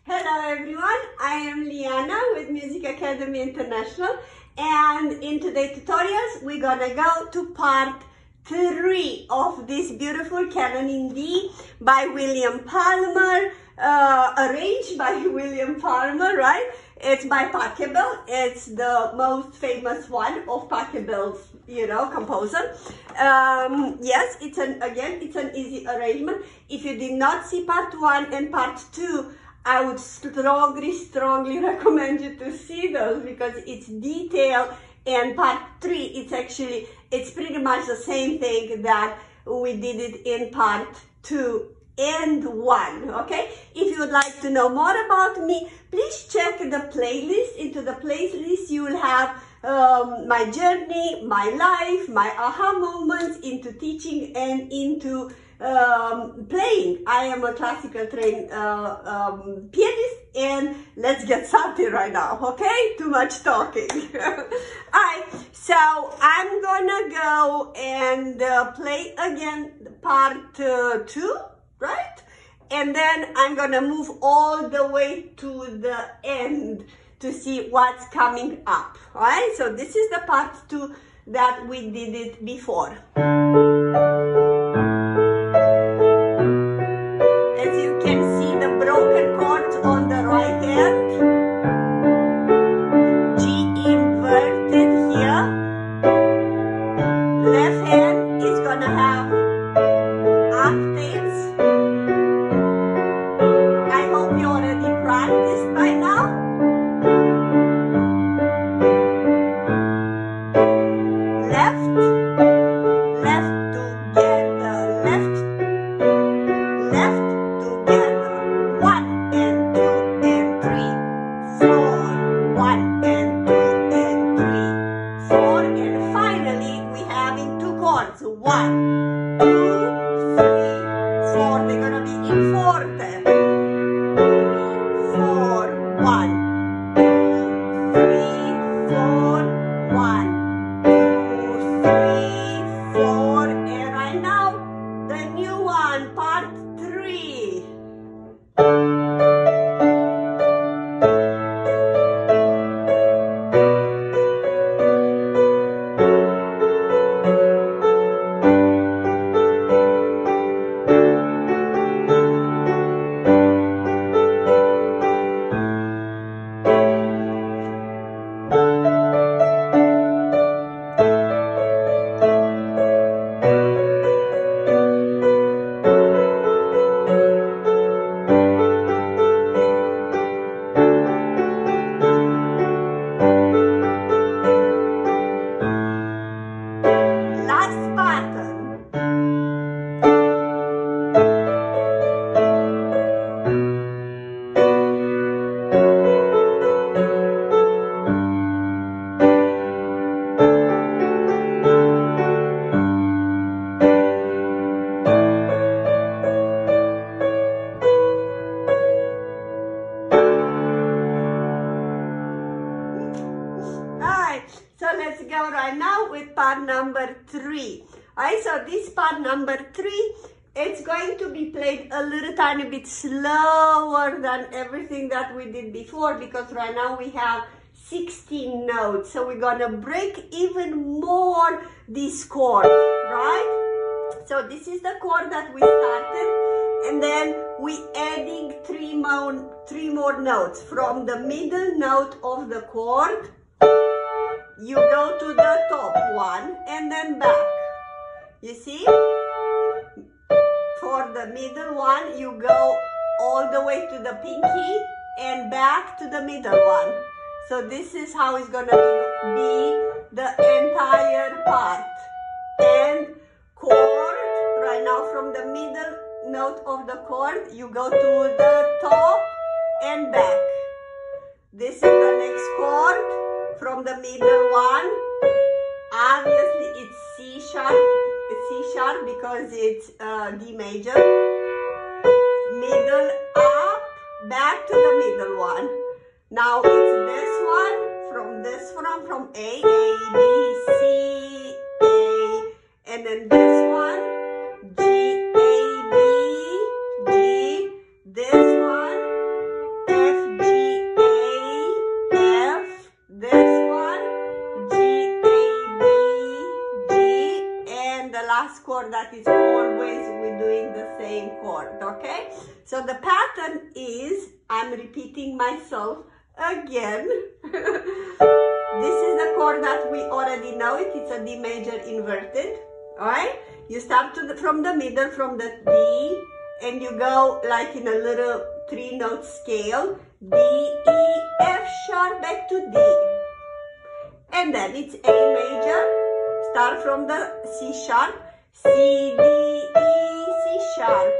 Hello everyone, I am Liana with Music Academy International, and in today's tutorials we're gonna go to part 3 of this beautiful Canon in D by William Palmer, arranged by William Palmer, right? It's by Pachelbel. It's the most famous one of Pachelbel's, composer. Yes, it's an easy arrangement. If you did not see part 1 and part 2, I would strongly recommend you to see those because it's detailed, and part 3, it's pretty much the same thing that we did it in part 2 and 1, okay? If you would like to know more about me, please check the playlist. Into the playlist, you will have my journey, my life, my aha moments into teaching and into playing. I am a classical trained pianist, and let's get started right now, okay? Too much talking. Alright, so I'm gonna go and play again part 2, right? And then I'm gonna move all the way to the end to see what's coming up, alright? So this is the part 2 that we did it before. On the right hand, G inverted here, left hand is gonna have octaves. I hope you already practiced by now. Left together, left together, 1 and 2 and 3, 4, 1 and 2 and 3, 4, and finally we having 2 chords, 1, 2, 3, 4, they're gonna be in forte, 4, 1, 2, 3, 4, 1, 2, 3, 4, and right now the new one, part 3. So let's go right now with part number 3. Alright, so this part number 3, it's going to be played a little tiny bit slower than everything that we did before, because right now we have 16 notes. So we're gonna break even more this chord, right? So this is the chord that we started, and then we adding 3 more notes. From the middle note of the chord, you go to the top one and then back. You see? For the middle one, you go all the way to the pinky and back to the middle one. So this is how it's gonna be the entire part. And chord, right now from the middle note of the chord, you go to the top and back. This is the next chord. From the middle one, obviously it's C sharp because it's D major. Middle up, back to the middle one. Now it's this one, from A, B, C, A, and then this one, G, A, B, G, this one, A, chord that is always we're doing the same chord, okay? So the pattern is, I'm repeating myself again. This is the chord that we already know it. It's a D major inverted, all right? You start from the middle, from the D, and you go like in a little 3-note scale. D, E, F sharp, back to D. And then it's A major. Start from the C sharp, C, D, E, C sharp,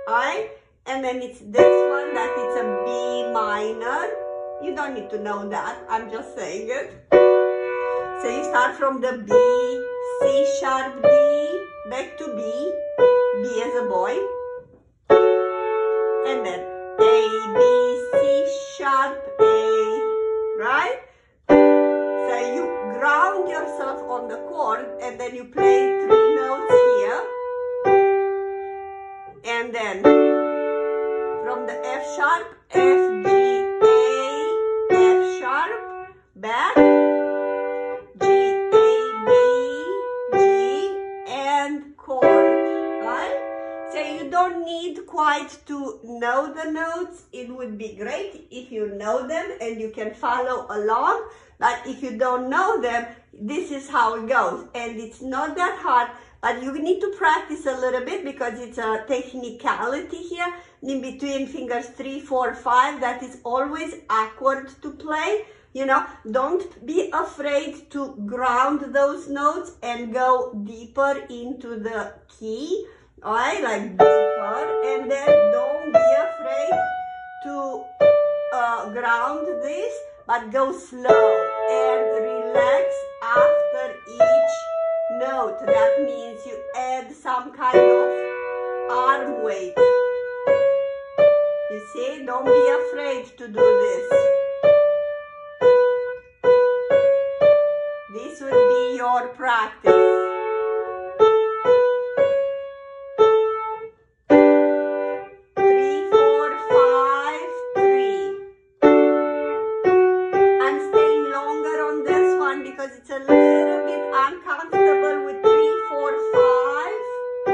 alright? And then it's this one that it's a B minor. You don't need to know that, I'm just saying it. So you start from the B, C sharp, D, back to B, B as a boy. And then A, B, C sharp, A, right? So you ground yourself on the chord and then you play 3 notes here. And then from the F sharp, F, G, A, F sharp, back, G, A, B, G, and chord, right? So you don't need quite to know the notes. It would be great if you know them and you can follow along. But if you don't know them, this is how it goes. And it's not that hard, but you need to practice a little bit because it's a technicality here in between fingers 3, 4, 5 that is always awkward to play. You know, don't be afraid to ground those notes and go deeper into the key, all right, like deeper. And then don't be afraid to ground this, but go slow and relax after each note. That means you add some kind of arm weight. You see, don't be afraid to do this. This will be your practice. It's a little bit uncomfortable with 3, 4, 5.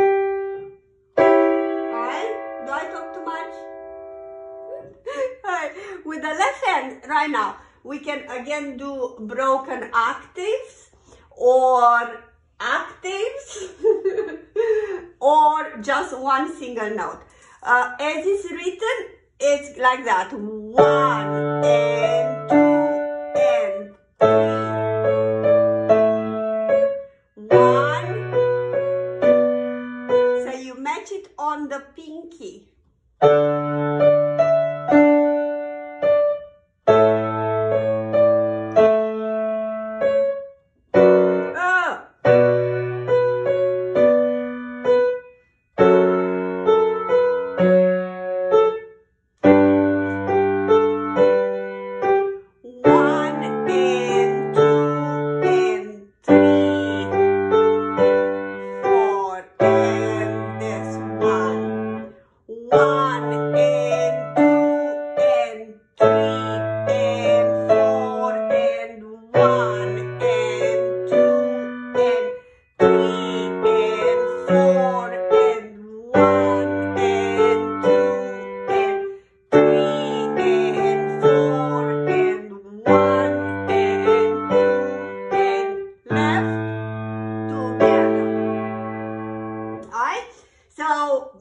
Alright? Do I talk too much? Alright. With the left hand right now, we can again do broken octaves or octaves or just one single note. As it's written, it's like that. 1 and 2 and 3. It on the pinky.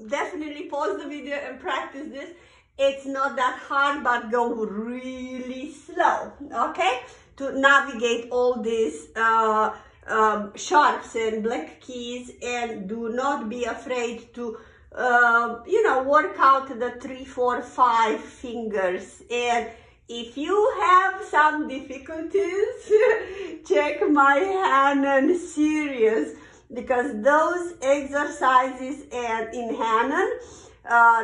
Definitely pause the video and practice this. It's not that hard, but go really slow, okay? To navigate all these sharps and black keys, and do not be afraid to, you know, work out the 3, 4, 5 fingers. And if you have some difficulties, check my Canon series, because those exercises and in Canon,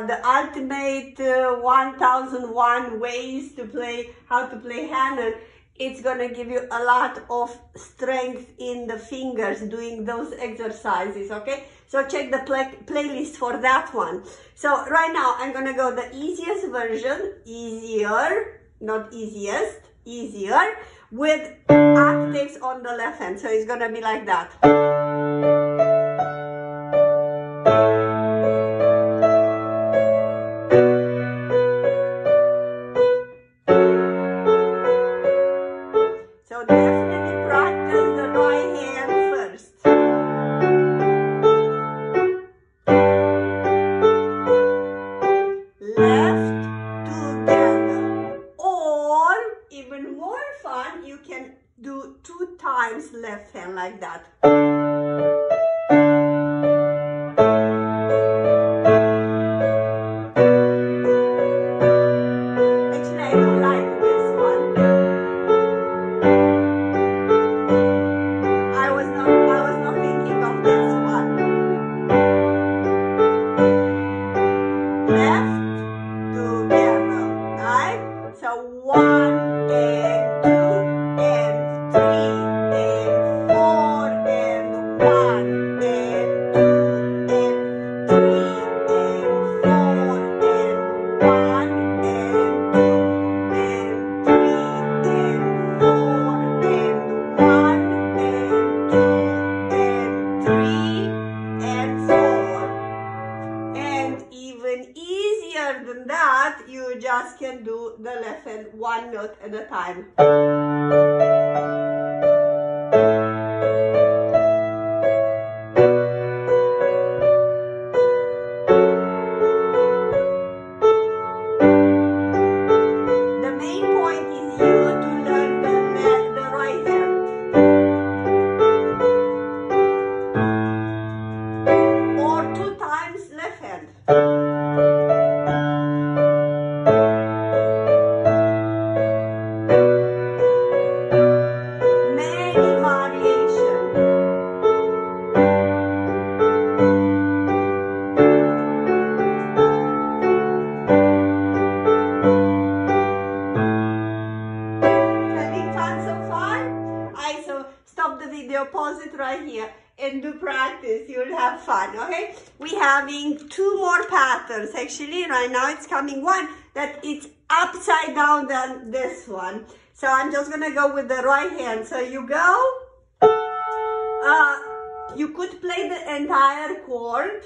the ultimate 1001 ways to play, how to play Canon, it's gonna give you a lot of strength in the fingers doing those exercises, okay? So check the playlist for that one. So right now I'm gonna go the easiest version, easier, not easiest, easier, with octaves on the left hand. So it's gonna be like that. like that. Actually, I don't like this one. I was not thinking of this one. Left together, right? So 1 and 2 and 3 and 4 and 1 and 2 and 3 and 4 and 1 and 2 and 3 and 4 and 1 and 2 and 3 and 4. And even easier than that, you just can do the left hand one note at a time. The main point is you to learn the right hand. Or 2 times left hand. Many variations. Having fun so far? So stop the video, pause it right here, and do practice. You'll have fun, okay? We're having 2 more patterns. Actually, right now it's coming one that it's upside down than this one. So I'm just gonna go with the right hand. So you go, you could play the entire chord.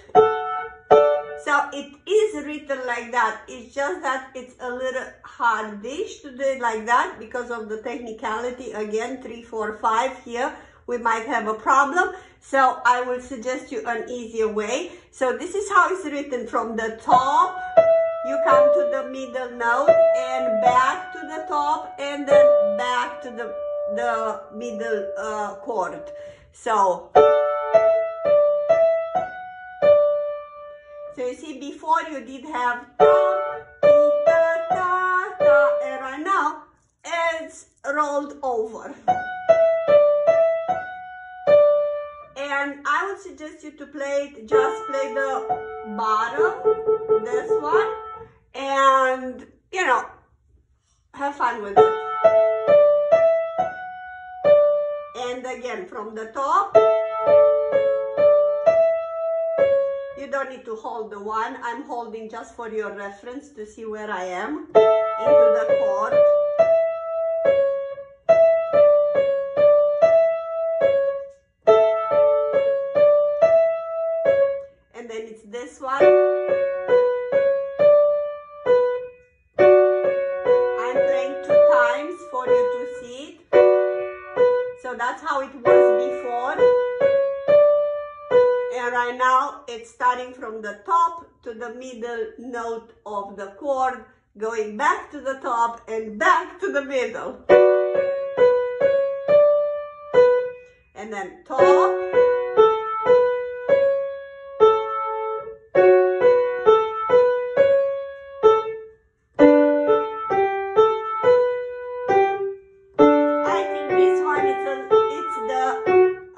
So it is written like that. It's just that it's a little hardish to do it like that because of the technicality. Again, 3, 4, 5 here. We might have a problem. So I will suggest you an easier way. So this is how it's written from the top. You come to the middle note and back to the top and then back to the middle chord. So you see, before you did have ta, ta, ta, ta, and right now it's rolled over. And I would suggest you to play it, just play the bottom, this one, and, you know, have fun with it. And again, from the top, you don't need to hold the one. I'm holding just for your reference to see where I am into the chord. And then it's this one. I'm playing 2 times for you to see it. So that's how it was before. And right now it's starting from the top to the middle note of the chord, going back to the top and back to the middle. And then top.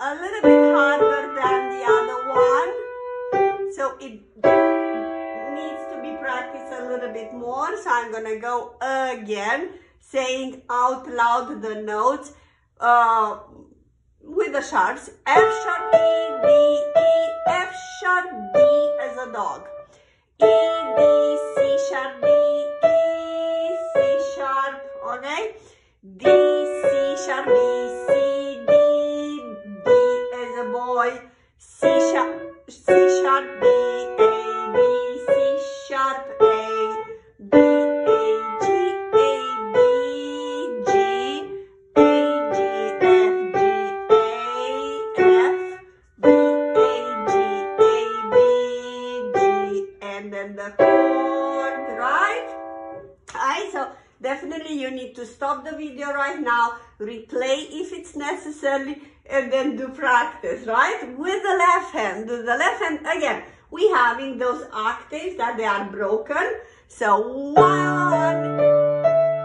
A little bit harder than the other one, so it needs to be practiced a little bit more. So I'm gonna go again, saying out loud the notes with the sharps. F sharp, E, D, E, F sharp, D as a dog. E, D, C sharp, D, E, C sharp, okay? D, C sharp, B, C, D, as a boy, C sharp, B, A, B, C sharp, A, B, A, G, A, B, G, A, G, F, G, A, F, B, A, G, A, B, G, and then the chord, right? Alright, so definitely you need to stop the video right now, replay if it's necessary, and then do practice, right? With the left hand, do the left hand again. We having those octaves that they are broken. So 1,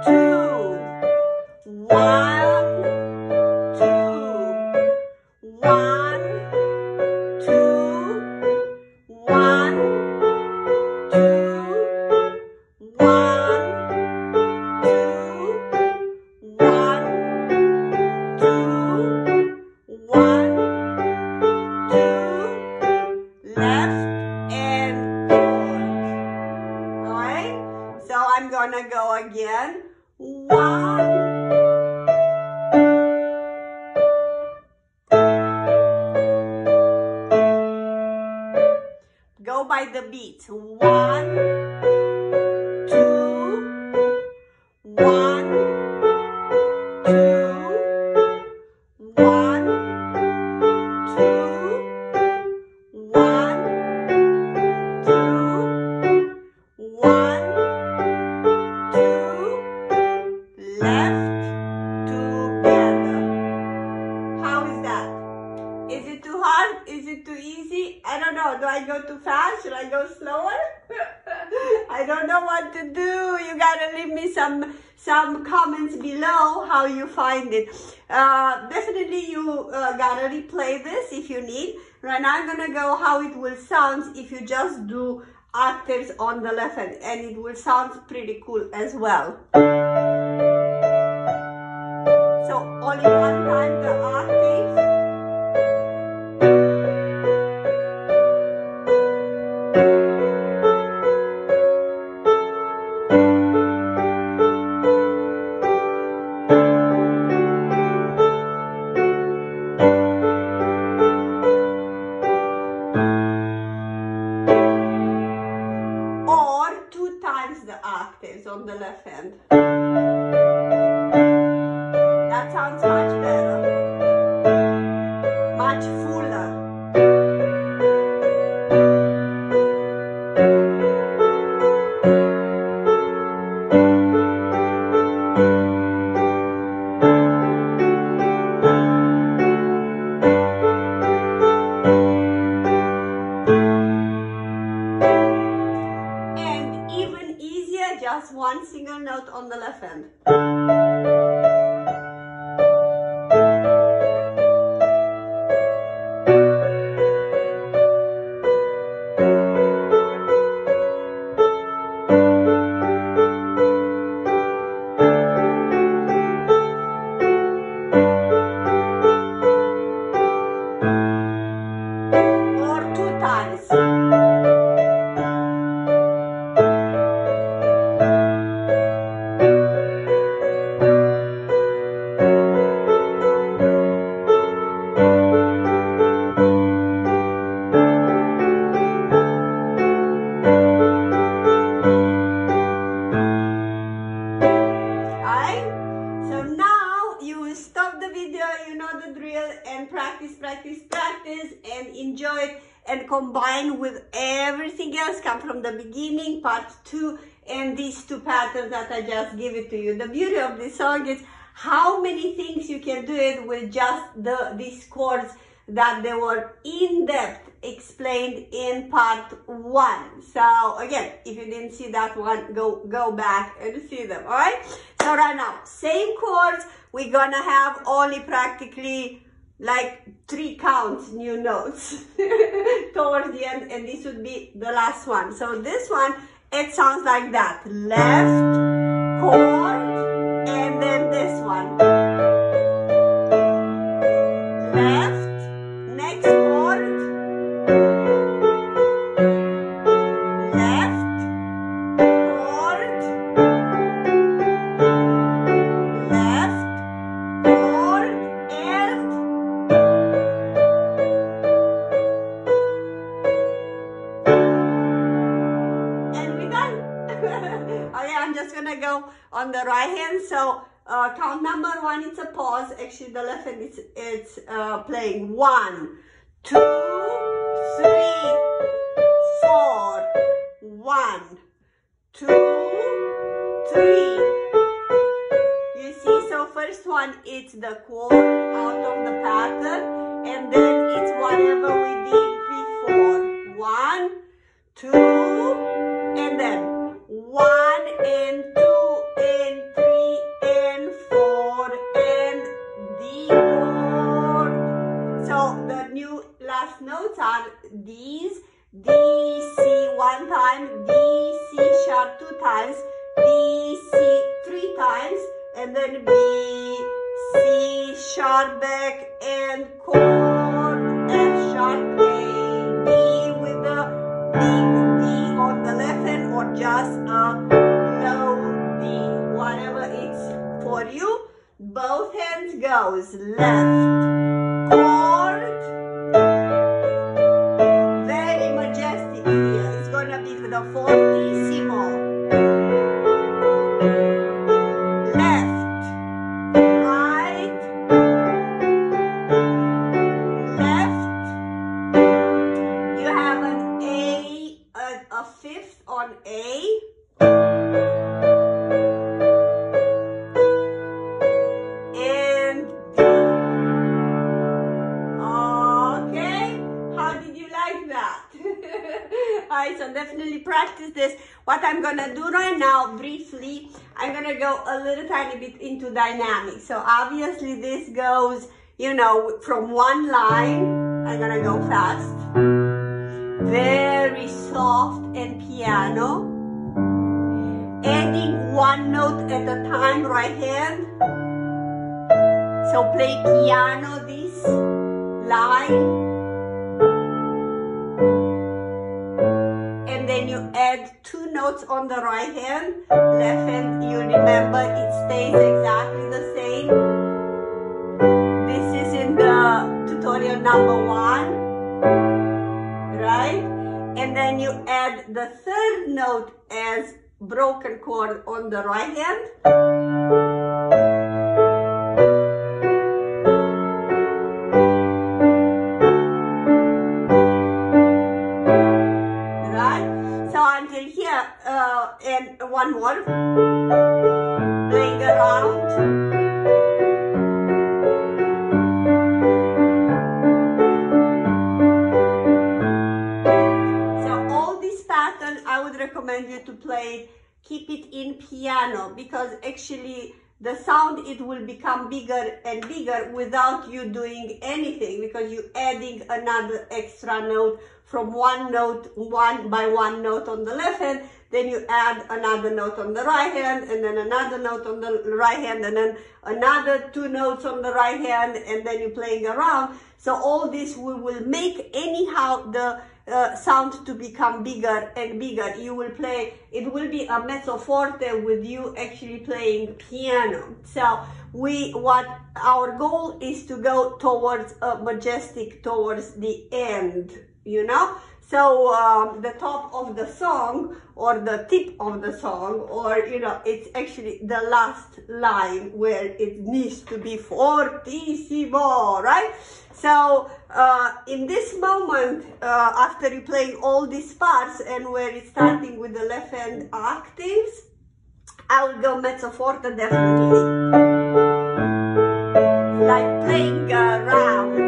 2, 1, 2, 1, 2, 1, 2, 1, 2, 1, 2, 1, 2, left and forward. Alright? So I'm gonna go again. 1, go by the beats. 1, 2, 1, 2, 1, 2, 1, 2, 1, 2, left, together. How is that? Is it too hard? Is it too easy? I don't know. Do I go too fast? Should I go slower? I don't know what to do. You gotta leave me some comments below how you find it. Definitely you gotta replay this if you need. Right now I'm gonna go how it will sound if you just do octaves on the left hand, and it will sound pretty cool as well. So only one time the octaves. Or 2 times the octaves on the left hand. That sounds much better, much fuller. And even easier, just one single note on the left hand. Or 2 times. So now you will stop the video, you know the drill, and practice, practice, practice, and enjoy it, and combine with everything else. Come from the beginning, part 2, and these 2 patterns that I just give it to you. The beauty of this song is how many things you can do it with just these chords that they were in depth explained in part 1. So again, if you didn't see that one, go back and see them. All right, so right now same chords, we're gonna have only practically like 3 counts new notes towards the end, and this would be the last one. So this one, it sounds like that: left chord, and then this one, left, next chord, left, chord, left, chord, and we're done. Okay, I'm just gonna go on the right hand. So count number 1, it's a pause. Actually, the left hand it's playing 1, 2, 3, 4. 1, 2, 3, one, it's the chord out of the pattern, and then it's whatever we did before. 1, 2, and then 1 and 2 and 3 and 4 and D chord. So the new last notes are these: D, C 1 time, D, C sharp 2 times, D, C 3 times, and then B, C sharp back and chord, F sharp A, D with the big D on the left hand, or just a low D, whatever it's for you. Both hands goes left chord, very majestic here. It's gonna be the fortissimo. Left, right, left. You have an A, a fifth on A. And D. Okay, how did you like that? Alright, so definitely practice this. What I'm gonna do right now, briefly, I'm gonna go a little tiny bit into dynamics. So obviously this goes, you know, from one line. I'm gonna go fast, very soft and piano, adding one note at a time, right hand. So play piano this line, and then you add 2 notes on the right hand. Left hand, you remember, it stays exactly the same. This is in the tutorial number 1, right? And then you add the 3rd note as broken chord on the right hand. Until here, and one more, playing around. So all this pattern, I would recommend you to play, keep it in piano, because actually the sound, it will become bigger and bigger without you doing anything, because you're adding another extra note from one note, one by one note on the left hand, then you add another note on the right hand, and then another note on the right hand, and then another 2 notes on the right hand, and then you're playing around. So all this will make anyhow the sound to become bigger and bigger. You will play, it will be a mezzo forte with you actually playing piano. So what our goal is to go towards a majestic, towards the end, you know. So the top of the song, or the tip of the song, or, you know, it's actually the last line where it needs to be fortissimo, right? So in this moment, after you playing all these parts, and where it's starting with the left hand octaves, I will go mezzo forte definitely, like playing around.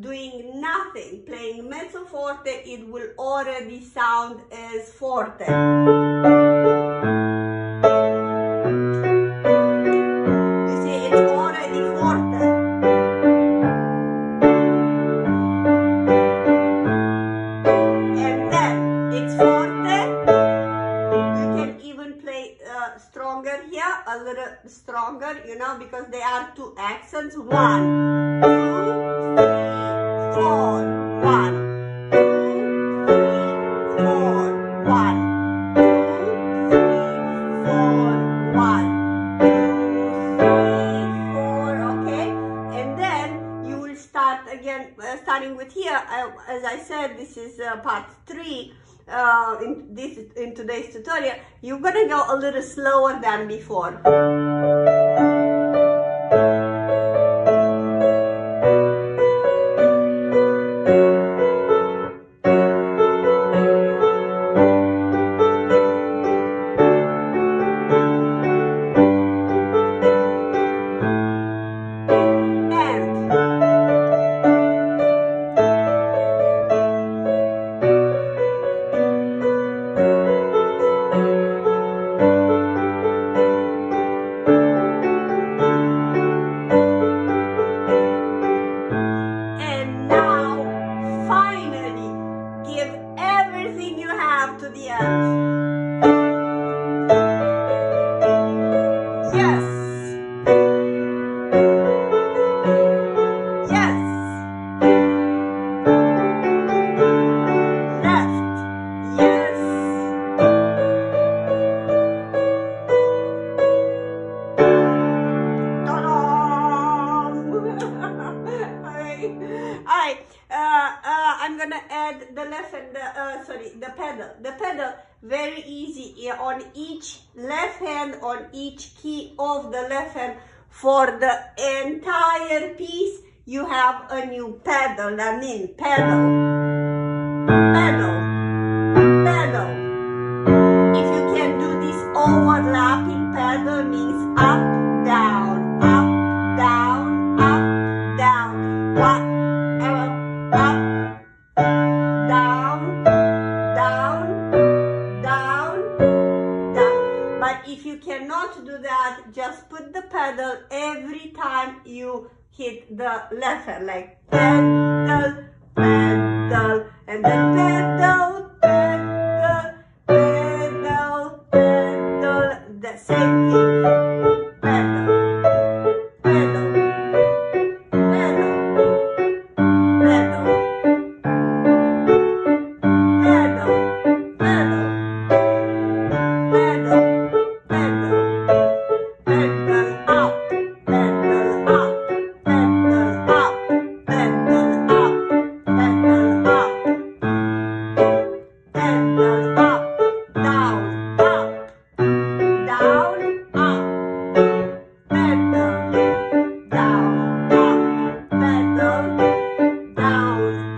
Doing nothing, playing mezzo forte, it will already sound as forte. You see, it's already forte. And then it's forte. You can even play stronger here, a little stronger, you know, because there are 2 accents. 1, 2, 3. 4, 1, 2, 3, 4, 1, 2, 3, 4, 1, 2, 3, 4, okay? And then you will start again, starting with here. As I said, this is part 3 in today's tutorial. You're gonna go a little slower than before. gonna add the left and the pedal. The pedal, very easy, on each left hand, on each key of the left hand. For the entire piece, you have a new pedal. That means pedal, pedal, pedal. If you can do this overlapping pedal, means up, down, up, down, up, down, up, down, down, down, down. But if you cannot do that, just put the pedal every time you hit the left hand, like pedal, pedal, and then pedal, pedal, pedal, pedal, the same thing, pedal, pedal, pedal, pedal, pedal, pedal, pedal, pedal, pedal up, pedal up, pedal up, pedal up, pedal up, pedal up, down, up, down, up, pedal, down, up, pedal, down,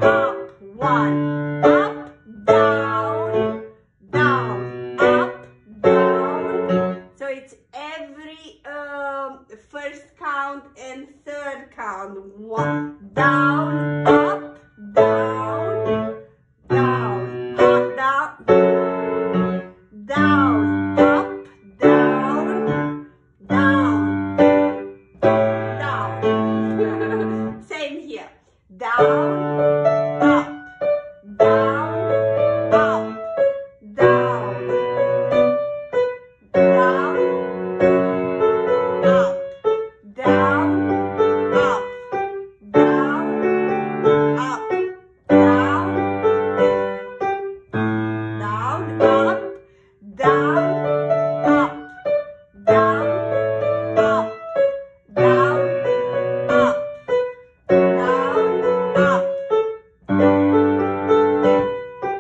up, one, up, down, down, up, down. So it's every first count and third count. One, down, up, down, down, up, down, down, up, down, down, down. Same here. Down, up, down, up, down, down, up, down, up, down, up, down, down, up, down, up, down, up, down, up, down, up,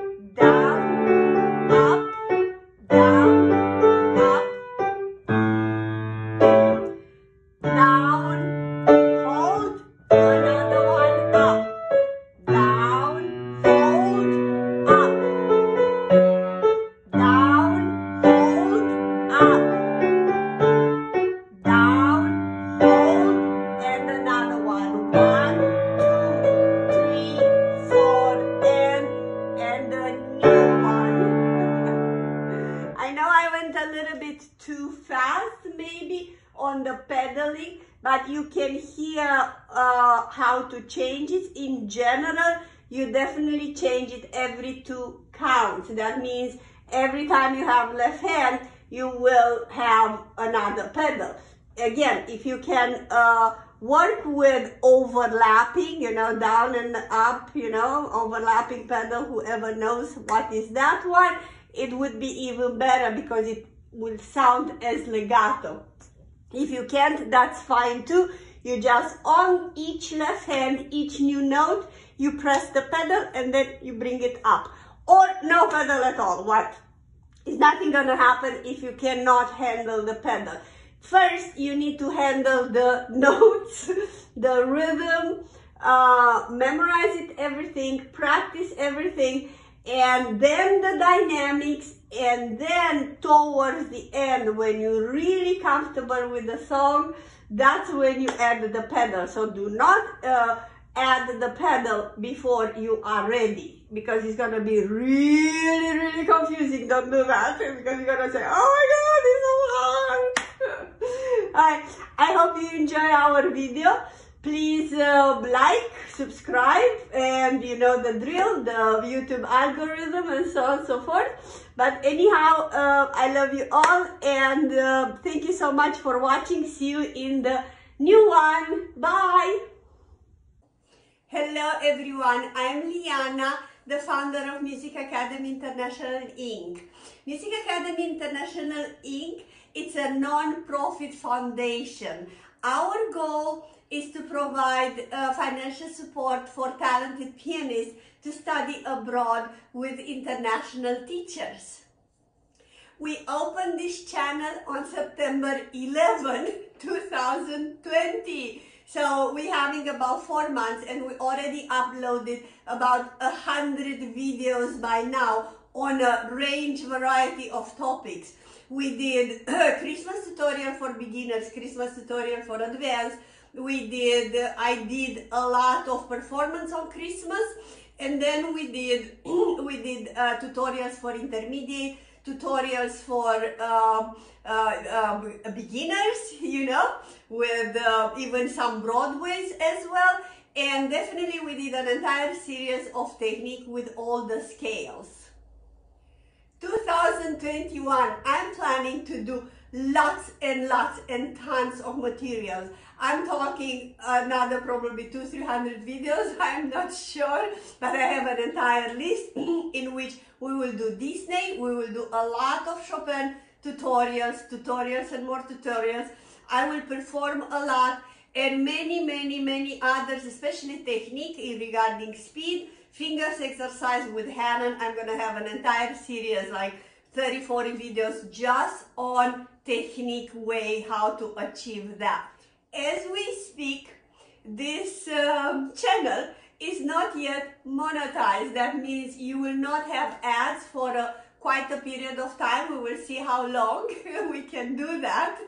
down, up, down, up, down, hold, another one, up, down, hold, up, down, hold, up, down, hold, and another one. 1, 2, 3, 4, and a new one. I know I went a little bit too fast maybe on the pedaling, but you can hear how to change it. In general, you definitely change it every 2 counts. That means every time you have left hand, you will have another pedal. Again, if you can work with overlapping, down and up, overlapping pedal, whoever knows what is that one, it would be even better because it will sound as legato. If you can't, that's fine too. You just, on each left hand, each new note, you press the pedal and then you bring it up. Or no pedal at all. What? It's nothing gonna happen if you cannot handle the pedal. First, you need to handle the notes, the rhythm, memorize it, everything, practice everything, and then the dynamics, and then towards the end, when you're really comfortable with the song, that's when you add the pedal. So do not add the pedal before you are ready, because it's gonna be really, really confusing. Don't do that, because you're gonna say, oh my God, it's so hard. I hope you enjoy our video. Please like, subscribe, and you know the drill, the YouTube algorithm, and so on and so forth. But anyhow, I love you all, and thank you so much for watching. See you in the new one. Bye. Hello everyone, I'm Liana, the founder of Music Academy International Inc. Music Academy International Inc. It's a non-profit foundation. Our goal is to provide financial support for talented pianists to study abroad with international teachers. We opened this channel on September 11, 2020. So we're having about 4 months, and we already uploaded about 100 videos by now on a range variety of topics. We did Christmas tutorial for beginners, Christmas tutorial for advanced. I did a lot of performance on Christmas, and then we did tutorials for intermediate, tutorials for beginners, you know, with even some Broadways as well. And definitely we did an entire series of technique with all the scales. 2021, I'm planning to do lots and lots and tons of materials. I'm talking another probably 200-300 videos, I'm not sure, but I have an entire list in which we will do Disney, we will do a lot of Chopin tutorials and more tutorials. I will perform a lot, and many others, especially technique regarding speed, fingers exercise with Canon. I'm gonna have an entire series, like 30-40 videos just on technique way, how to achieve that. As we speak, this channel is not yet monetized. That means you will not have ads for quite a period of time. We will see how long we can do that.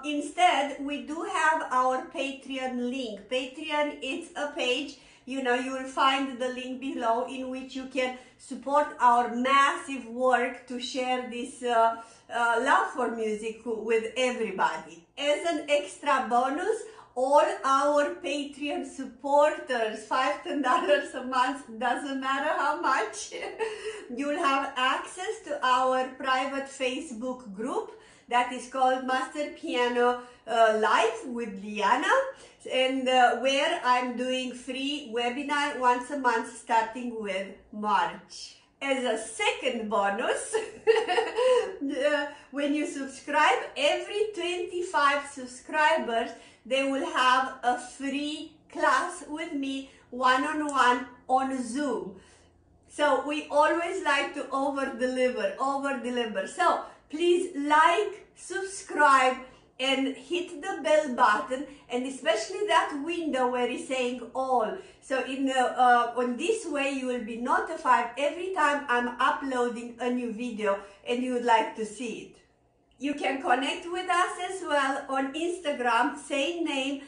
Instead, we do have our Patreon link. Patreon is a page, you know, you will find the link below, in which you can support our massive work to share this love for music with everybody. As an extra bonus, all our Patreon supporters, $5-10 a month, doesn't matter how much, you'll have access to our private Facebook group that is called Master Piano Live with Liana, and where I'm doing free webinar once a month starting with March. As a second bonus, when you subscribe, every 25 subscribers, they will have a free class with me, one-on-one on Zoom. So we always like to over-deliver. So please like, subscribe, and hit the bell button, and especially that window where it's saying all. So on this way you will be notified every time I'm uploading a new video and you would like to see it. You can connect with us as well on Instagram, same name,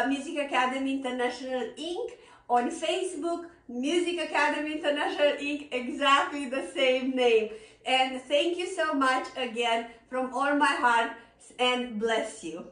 Music Academy International Inc. On Facebook, Music Academy International Inc., exactly the same name. And thank you so much again from all my heart, and bless you.